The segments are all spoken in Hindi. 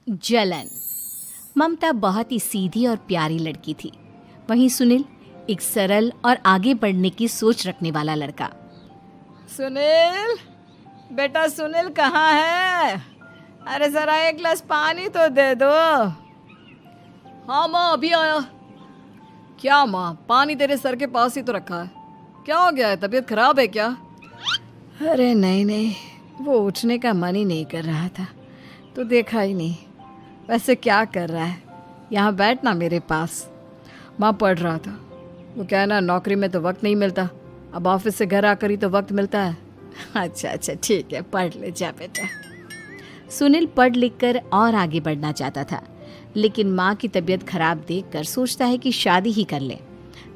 जलन। ममता बहुत ही सीधी और प्यारी लड़की थी। वहीं सुनील एक सरल और आगे बढ़ने की सोच रखने वाला लड़का। सुनील, बेटा सुनील कहाँ है? अरे जरा एक गिलास पानी तो दे दो। हाँ माँ, अभी आया। क्या माँ, पानी तेरे सर के पास ही तो रखा है। क्या हो गया है, तबीयत खराब है क्या? अरे नहीं नहीं, वो उठने का मन ही नहीं कर रहा था तो देखा ही नहीं। वैसे क्या कर रहा है? यहाँ बैठ ना मेरे पास। माँ पढ़ रहा था। वो क्या है ना, नौकरी में तो वक्त नहीं मिलता, अब ऑफिस से घर आकर ही तो वक्त मिलता है। अच्छा अच्छा ठीक है, पढ़ ले जा बेटा। सुनील पढ़ लिख कर और आगे बढ़ना चाहता था, लेकिन माँ की तबीयत खराब देखकर सोचता है कि शादी ही कर ले।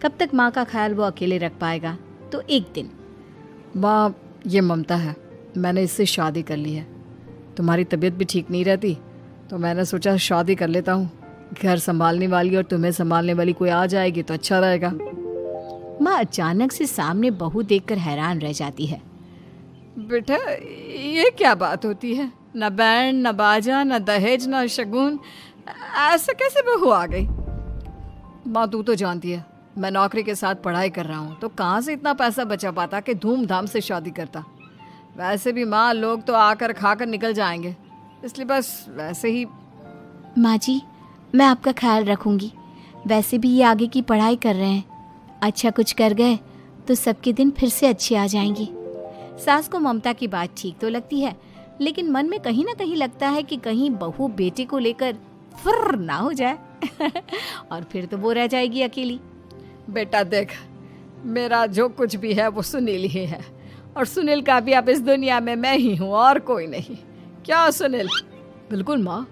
कब तक माँ का ख्याल वो अकेले रख पाएगा? तो एक दिन, माँ ये ममता है, मैंने इससे शादी कर ली है। तुम्हारी तबीयत भी ठीक नहीं रहती तो मैंने सोचा शादी कर लेता हूँ। घर संभालने वाली और तुम्हें संभालने वाली कोई आ जाएगी तो अच्छा रहेगा। माँ अचानक से सामने बहू देखकर हैरान रह जाती है। बेटा ये क्या बात होती है? न बैंड, न बाजा, न दहेज, न शगुन, ऐसे कैसे बहू आ गई? माँ तू तो जानती है मैं नौकरी के साथ पढ़ाई कर रहा हूँ, तो कहाँ से इतना पैसा बचा पाता कि धूमधाम से शादी करता। वैसे भी माँ, लोग तो आकर खाकर निकल जाएंगे, इसलिए बस वैसे ही। माँ जी, मैं आपका ख्याल रखूंगी। वैसे भी ये आगे की पढ़ाई कर रहे हैं, अच्छा कुछ कर गए तो सबके दिन फिर से अच्छे आ जाएंगे। सास को ममता की बात ठीक तो लगती है, लेकिन मन में कहीं ना कहीं लगता है कि कहीं बहू बेटे को लेकर फुर्र ना हो जाए और फिर तो वो रह जाएगी अकेली। बेटा देख, मेरा जो कुछ भी है वो सुनील ही है, और सुनील का भी अब इस दुनिया में मैं ही हूँ और कोई नहीं। क्या सुनील? बिल्कुल माँ,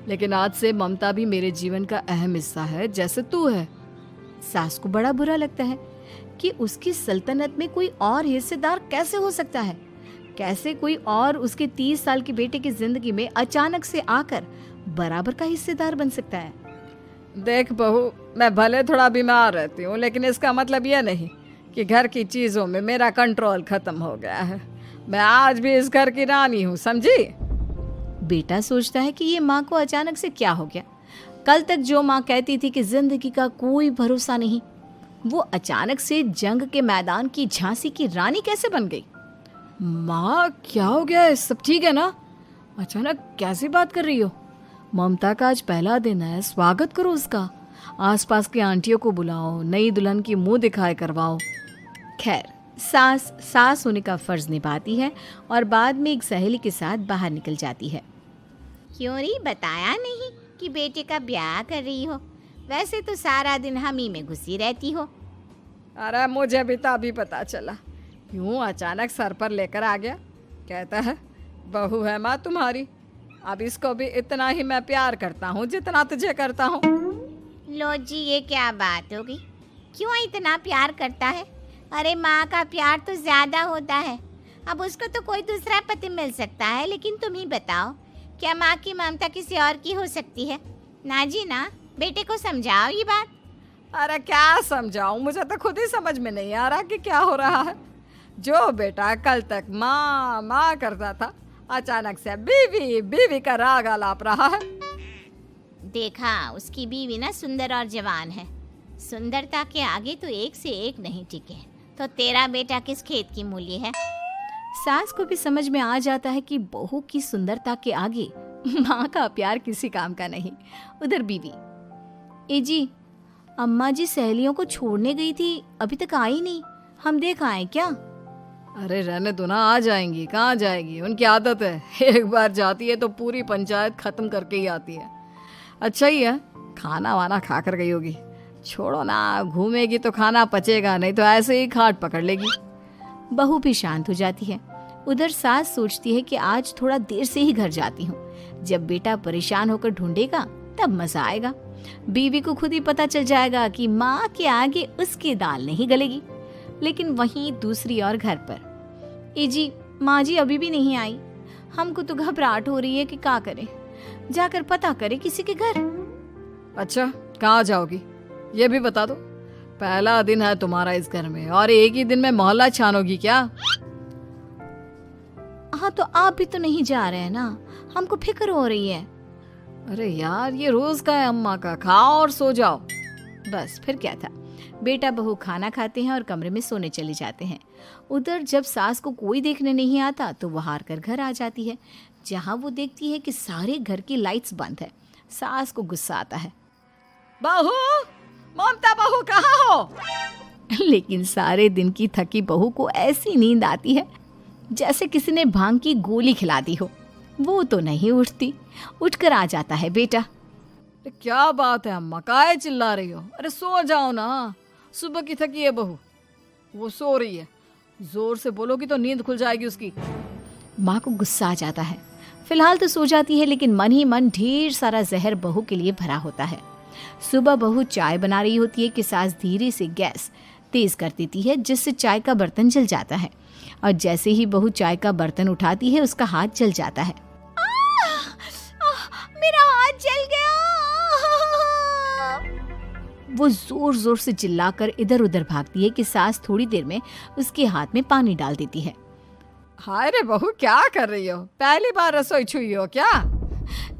लेकिन आज से ममता भी मेरे जीवन का अहम हिस्सा है, जैसे तू है। सास को बड़ा बुरा लगता है कि उसकी सल्तनत में कोई और हिस्सेदार कैसे हो सकता है। कैसे कोई और उसके 30 साल के बेटे की जिंदगी में अचानक से आकर बराबर का हिस्सेदार बन सकता है। देख बहू, मैं भले थोड़ा बीमार रहती हूँ, लेकिन इसका मतलब यह नहीं कि घर की चीज़ों में मेरा कंट्रोल खत्म हो गया है। मैं आज भी इस घर की रानी हूँ, समझी? बेटा सोचता है कि ये माँ को अचानक से क्या हो गया। कल तक जो माँ कहती थी कि जिंदगी का कोई भरोसा नहीं, वो अचानक से जंग के मैदान की झांसी की रानी कैसे बन गई? माँ क्या हो गया है? सब ठीक है ना? अचानक कैसी बात कर रही हो? ममता का आज पहला दिन है, स्वागत करो उसका। आसपास की आंटियों को बुलाओ, नई दुल्हन की मुंह दिखाए करवाओ। खैर, सास होने का फर्ज निभाती है और बाद में एक सहेली के साथ बाहर निकल जाती है। क्यों री बताया नहीं कि बेटे का ब्याह कर रही हो? वैसे तो सारा दिन हम ही में घुसी रहती हो। अरे मुझे भी तो अभी पता चला, यूं अचानक सर पर लेकर आ गया। कहता है बहू है माँ तुम्हारी, अब इसको भी इतना ही मैं प्यार करता हूँ जितना तुझे करता हूँ। लो जी, ये क्या बात होगी? क्यों इतना प्यार करता है? अरे माँ का प्यार तो ज्यादा होता है। अब उसको तो कोई दूसरा पति मिल सकता है, लेकिन तुम ही बताओ, क्या माँ की ममता किसी और की हो सकती है? ना जी ना, बेटे को समझाओ ये बात। अरे क्या समझाऊं, मुझे तो खुद ही समझ में नहीं आ रहा कि क्या हो रहा है। जो बेटा कल तक माँ माँ करता था, अचानक से बीवी बीवी का राग आलाप रहा है। देखा, उसकी बीवी ना सुंदर और जवान है। सुंदरता के आगे तो एक से एक नहीं टिके, तो तेरा बेटा किस खेत की मूली है? सास को भी समझ में आ जाता है कि बहू की सुंदरता के आगे माँ का प्यार किसी काम का नहीं। उधर बीवी, ए जी, अम्मा जी सहेलियों को छोड़ने गई थी, अभी तक आई नहीं, हम देख आए क्या? अरे रहने दो ना, आ जाएंगी। कहाँ जाएगी, उनकी आदत है, एक बार जाती है तो पूरी पंचायत खत्म करके ही आती है। अच्छा ही है, खाना वाना खा कर गई होगी। छोड़ो ना, घूमेगी तो खाना पचेगा, नहीं तो ऐसे ही खाट पकड़ लेगी। बहू भी शांत हो जाती है। उधर सास सोचती है कि आज थोड़ा देर से ही घर जाती हूँ, जब बेटा परेशान होकर ढूंढेगा तब मजा आएगा। बीवी को खुद ही पता चल जाएगा कि माँ के आगे उसकी दाल नहीं गलेगी। लेकिन वहीं दूसरी ओर घर पर, ए जी, माँ जी अभी भी नहीं आई, हमको तो घबराहट हो रही है कि क्या करें, जाकर पता करें किसी के घर। अच्छा, कहाँ जाओगी ये भी बता दो। पहला दिन है तुम्हारा इस घर में और एक ही दिन में मोहल्ला छानोगी क्या? हाँ, तो आप भी तो नहीं जा रहे हैं ना, हमको फिक्र हो रही है। अरे यार, ये रोज का है अम्मा का, खाओ और सो जाओ। बस फिर क्या था। बेटा बहू खाना खाते हैं और कमरे में सोने चले जाते हैं। उधर जब सास को कोई देखने नहीं आता तो वो हार कर घर आ जाती है, जहाँ वो देखती है कि सारे घर की लाइट्स बंद है। सास को गुस्सा आता है। बहू, ममता बहू कहाँ हो? लेकिन सारे दिन की थकी बहू को ऐसी नींद आती है जैसे किसी ने भांग की गोली खिला दी हो। वो तो नहीं उठती। उठकर आ जाता है बेटा। अरे क्या बात है अम्मा, काहे चिल्ला रही हो? अरे सो जाओ ना, सुबह की थकी है बहू, वो सो रही है। जोर से बोलोगी तो नींद खुल जाएगी उसकी। माँ को गुस्सा आ जाता है। फिलहाल तो सो जाती है, लेकिन मन ही मन ढेर सारा जहर बहू के लिए भरा होता है। सुबह बहू चाय बना रही होती है कि सास धीरे से गैस तेज कर देती है, जिससे चाय का बर्तन जल जाता है। और जैसे ही बहू चाय का बर्तन उठाती है, उसका हाथ जल जाता है। मेरा हाथ जल गया। वो जोर जोर से चिल्लाकर इधर उधर भागती है कि सास थोड़ी देर में उसके हाथ में पानी डाल देती है। हाय रे बहू, क्या कर रही हो? पहली बार रसोई छुई हो क्या?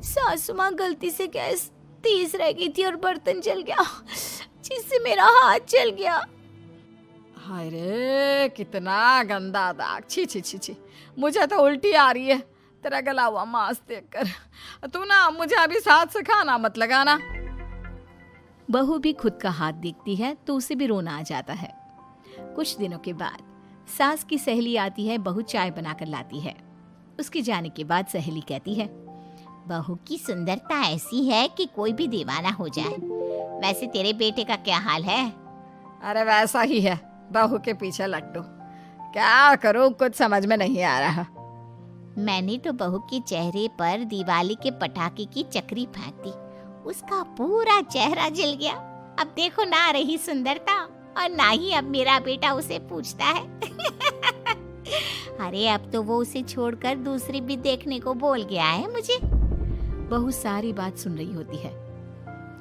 सासू माँ गलती से गैस तेज रह गई थी और बर्तन जल गया, जिससे मेरा हाथ जल गया। हाय रे, कितना गंदा दाग। छी छी छी छी, मुझे तो उल्टी आ रही है तेरा गला हुआ मांस देखकर। तू ना मुझे अभी साथ से खाना मत लगाना। बहू भी खुद का हाथ देखती है तो उसे भी रोना आ जाता है। कुछ दिनों के बाद सास की सहेली आती है, बहू चाय बनाकर लाती है। उसके जाने के बाद सहेली कहती है, बहू की सुंदरता ऐसी है कि कोई भी दीवाना हो जाए। वैसे तेरे बेटे का क्या हाल है? अरे वैसा ही है, बहू के पीछे लट्टू। क्या करूं, कुछ समझ में नहीं आ रहा। मैंने तो बहू के चेहरे पर दिवाली के पटाखे की चक्री फेंक दी, उसका पूरा चेहरा जल गया। अब देखो ना रही सुंदरता, और ना ही अब मेरा बेटा उसे पूछता है। अरे अब तो वो उसे छोड़कर दूसरी भी देखने को बोल गया है मुझे। बहू सारी बात सुन रही होती है।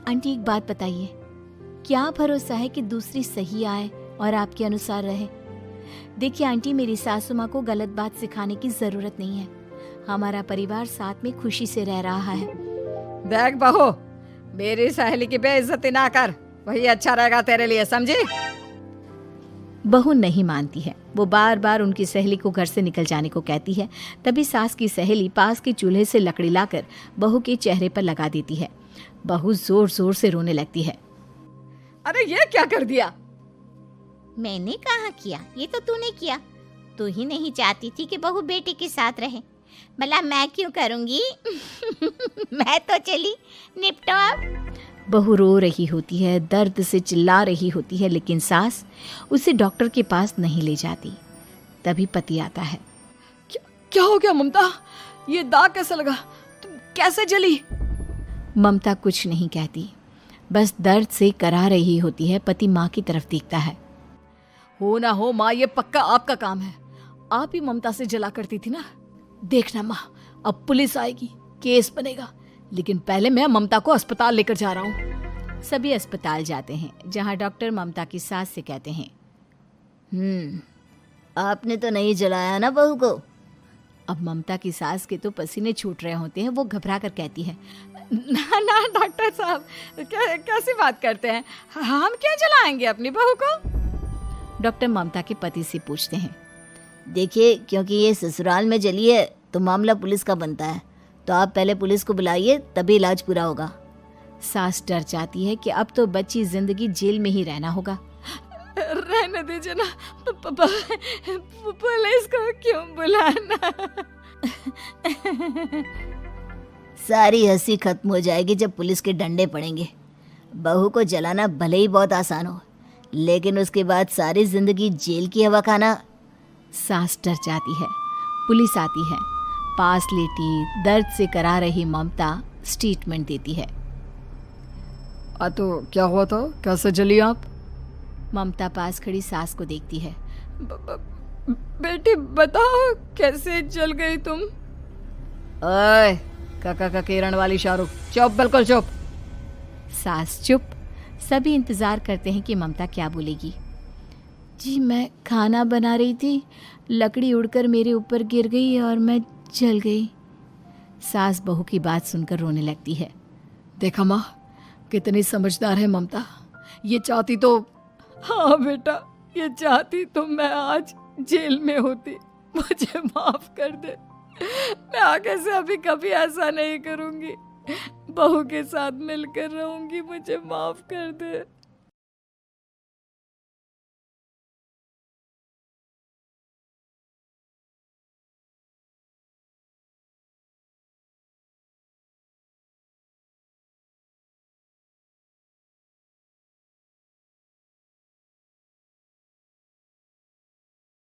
आंटी एक बात बताइए, क्या भरोसा है कि दूसरी सही आए और आपके अनुसार रहे? देखिए आंटी, मेरी सासू माँ को गलत बात सिखाने की जरूरत नहीं है। हमारा परिवार साथ में खुशी से रह रहा है। देख बहू, मेरी सहेली की बेइज्जती ना कर, वही अच्छा रहेगा तेरे लिए, समझी? बहू नहीं मानती है। वो बार बार उनकी सहेली को घर से निकल जाने को कहती है। तभी सास की सहेली पास के चूल्हे से लकड़ी लाकर बहू के चेहरे पर लगा देती है। बहू जोर जोर से रोने लगती है। अरे ये क्या कर दिया? मैंने कहाँ किया, ये तो तूने किया। तू ही नहीं चाहती थी कि बहू बेटे के साथ रहे, भला मैं क्यों करूंगी? मैं तो चली, निपटो अब। बहू रो रही होती है, दर्द से चिल्ला रही होती है, लेकिन सास उसे डॉक्टर के पास नहीं ले जाती। तभी पति आता है। क्या हो गया ममता? ये दाग कैसे लगा? तुम कैसे जली? ममता कुछ नहीं कहती, बस दर्द से करा रही होती है। पति माँ की तरफ देखता है। हो ना हो माँ, ये पक्का आपका काम है। आप ही ममता से जला करती थी ना। देखना माँ, अब पुलिस आएगी, केस बनेगा, लेकिन पहले मैं ममता को अस्पताल लेकर जा रहा हूँ। सभी अस्पताल जाते हैं, जहाँ डॉक्टर ममता की सास से कहते हैं, आपने तो नहीं जलाया ना बहू को? अब ममता की सास के तो पसीने छूट रहे होते हैं। वो घबरा कर कहती है, ना ना डॉक्टर साहब, कैसी बात करते हैं? हम क्या जलाएंगे अपनी बहू को? डॉक्टर ममता के पति से पूछते हैं। देखिए, क्योंकि ये ससुराल में जली है तो मामला पुलिस का बनता है, तो आप पहले पुलिस को बुलाइए, तभी इलाज पूरा होगा। सास डर जाती है कि अब तो बच्ची जिंदगी जेल में ही रहना होगा। रहने दीजिए ना, पुलिस को क्यों बुलाना? सारी हंसी खत्म हो जाएगी जब पुलिस के डंडे पड़ेंगे। बहू को जलाना भले ही बहुत आसान हो, लेकिन उसके बाद सारी जिंदगी जेल की हवा खाना। सास डर जाती है। पुलिस आती है। पास लेटी दर्द से करा रही ममता स्टेटमेंट देती है। तो क्या हुआ था? कैसे जली आप? ममता पास खड़ी सास को देखती है। बेटी बताओ, कैसे जल गई तुम? ओए, काका का किरण वाली शाहरुख, चुप, बिल्कुल चुप। सास चुप। सभी इंतजार करते हैं कि ममता क्या बोलेगी। जी मैं खाना बना रही थी, लकड़ी उड़कर मेरे ऊपर गिर गई और मैं जल गई। सास बहू की बात सुनकर रोने लगती है। देखा माँ, कितनी समझदार है ममता। ये चाहती तो, हाँ बेटा, ये चाहती तो मैं आज जेल में होती। मुझे माफ कर दे, मैं आगे से अभी कभी ऐसा नहीं करूंगी। बहू के साथ मिलकर रहूंगी, मुझे माफ कर दे।